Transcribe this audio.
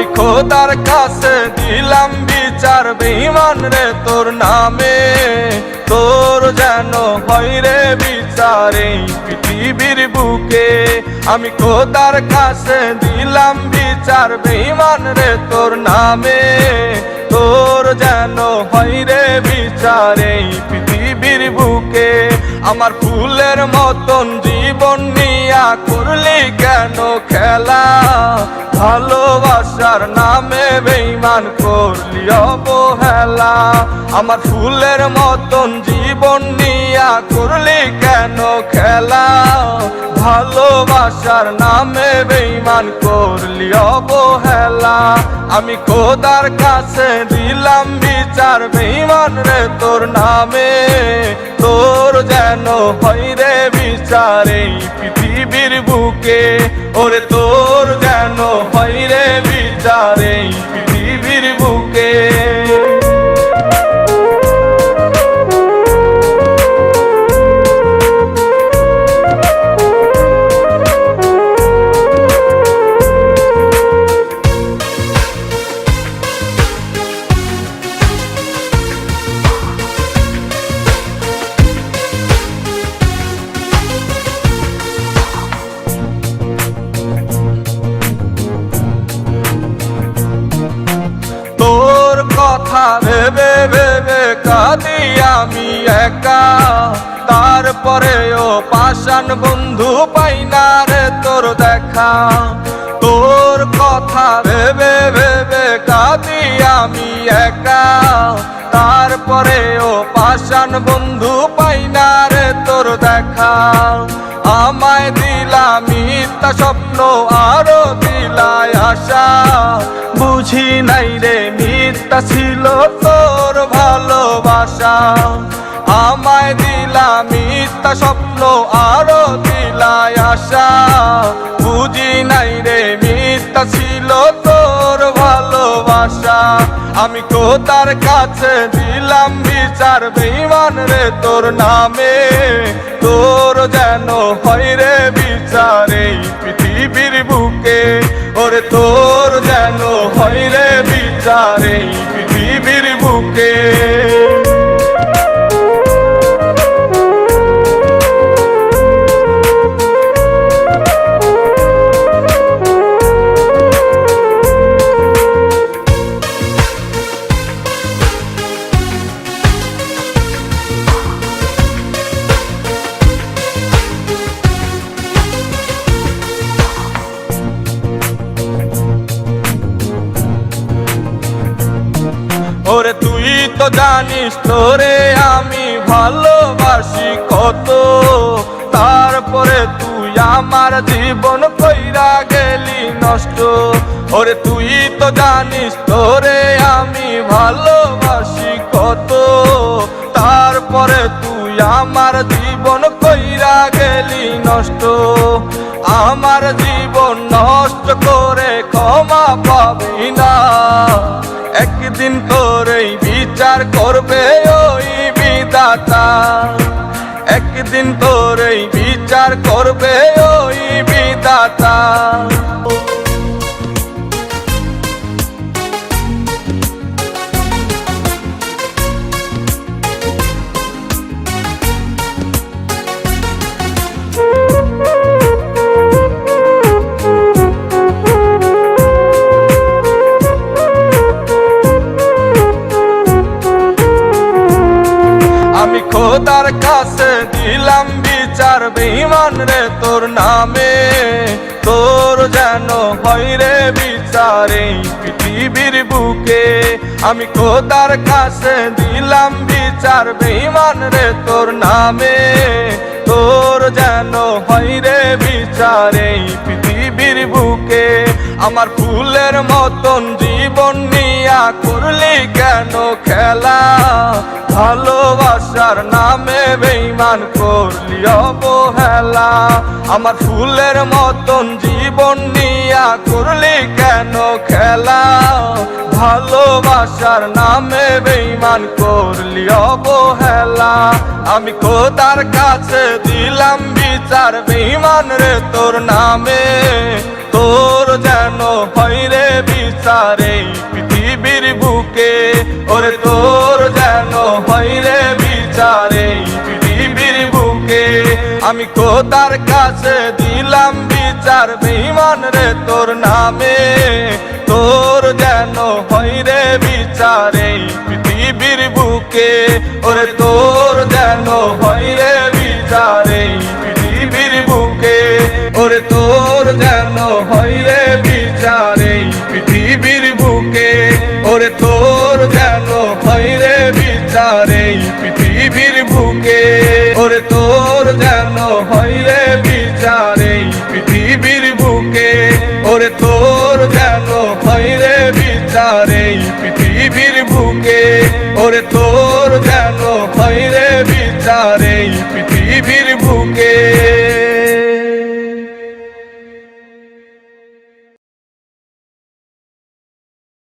আমি খোদার কাছে দিলাম বিচার বেঈমান রে তোর নামে, তোর যেন হয় রে বিচার এই পৃথিবীর বুকে। আমি খোদার কাছে দিলাম বিচার বেঈমান রে তোর নামে, তোর যেন হয় রে বিচার এই পৃথিবীর বুকে। আমার ফুলের মতন জীবন নিয়া করলি কেন খেলা, ভালোবাসার নামে বেঈমান করলি অবহেলা। আমার ফুলের মতন জীবন নিয়া করলি কেন খেলা, ভালোবাসার নামে বেঈমান করলি অবহেলা। আমি খোদার কাছে দিলাম বিচার বেঈমান রে তোর নামে, তোর যেন হয় রে বিচার এই পৃথিবীর বুকে। ওরে তোর যেন হয় রে বিচার এই পৃথিবীর বুকে। তোর কথা ভেবে ভেবে কাঁদি আমি একা, তারপরেও পাষাণ বন্ধু পাই না রে তোর দেখা। তোর কথা ভেবে ভেবে কাঁদি আমি একা, তারপরেও পাষাণ বন্ধু পাই না রে তোর দেখা। আমায় দিলা মিথ্যা স্বপ্ন আরো দিলায় আশা, বুঝি নাই রে মিথ্যা ছিল তোর ভালোবাসা। আমায় দিলা মিথ্যা স্বপ্ন আরো দিলায় আশা, বুঝি নাই রে মিথ্যা ছিল তোর ভালোবাসা। আমি খোদার কাছে দিলাম বিচার বেঈমান রে তোর নামে, তোর যেন হয় রে বিচার এই পৃথিবীর বুকে। ওরে তোর যেন হয় রে বিচার এই পৃথিবীর বুকে। ওরে তুই তো জানিস তোরে আমি ভালোবাসি কত, তারপরে তুই আমার জীবন কইরা গেলি নষ্ট। ওরে তুই তো জানিস তোরে আমি ভালোবাসি কত, তারপরে তুই আমার জীবন কইরা গেলি নষ্ট। আমার জীবন নষ্ট করে ক্ষমা পাবি না, একদিন তোরই বিচার করবে ওই বিধাতা। একদিন তোরই বিচার করবে ওই বিধাতা। আমি খোদার কাছে দিলাম বিচার বেঈমান রে তোর নামে, তোর যেন হয় রে বিচার এই পৃথিবীর বুকে। আমি খোদার কাছে দিলাম বিচার বেঈমান রে তোর নামে, তোর যেন হয় রে বিচার এই পৃথিবীর বুকে। আমার ফুলের মতন জীবন নিয়া করলি কেন খেলা, ভালোবাসার নামে বেঈমান করলি অবহেলা। আমার ফুলের মতন জীবন নিয়া করলি কেন খেলা, ভালোবাসার নামে বেঈমান করলি অবহেলা। আমি খোদার কাছে দিলাম বিচার বেঈমান রে তোর নামে, তোর যেন হয় রে বিচার। আমি খোদার কাছে দিলাম বিচার বেঈমান রে তোর নামে তোর যেন হয় রে বিচার এই পৃথিবীর বুকে ওরে তোর যেন হয় রে বিচার এই পৃথিবীর বুকে ওরে তোর যেন হয় রে বিচার এই পৃথিবীর বুকে ওরে তোর যেন হয় রে বিচার এই পৃথিবীর বুকে ওরে তোর যেন হয় রে বিচার এই পৃথিবীর বুকে ওরে তোর যেন হয় রে বিচার এই পৃথিবীর বুকে ওরে তোর যেন হয় রে বিচার এই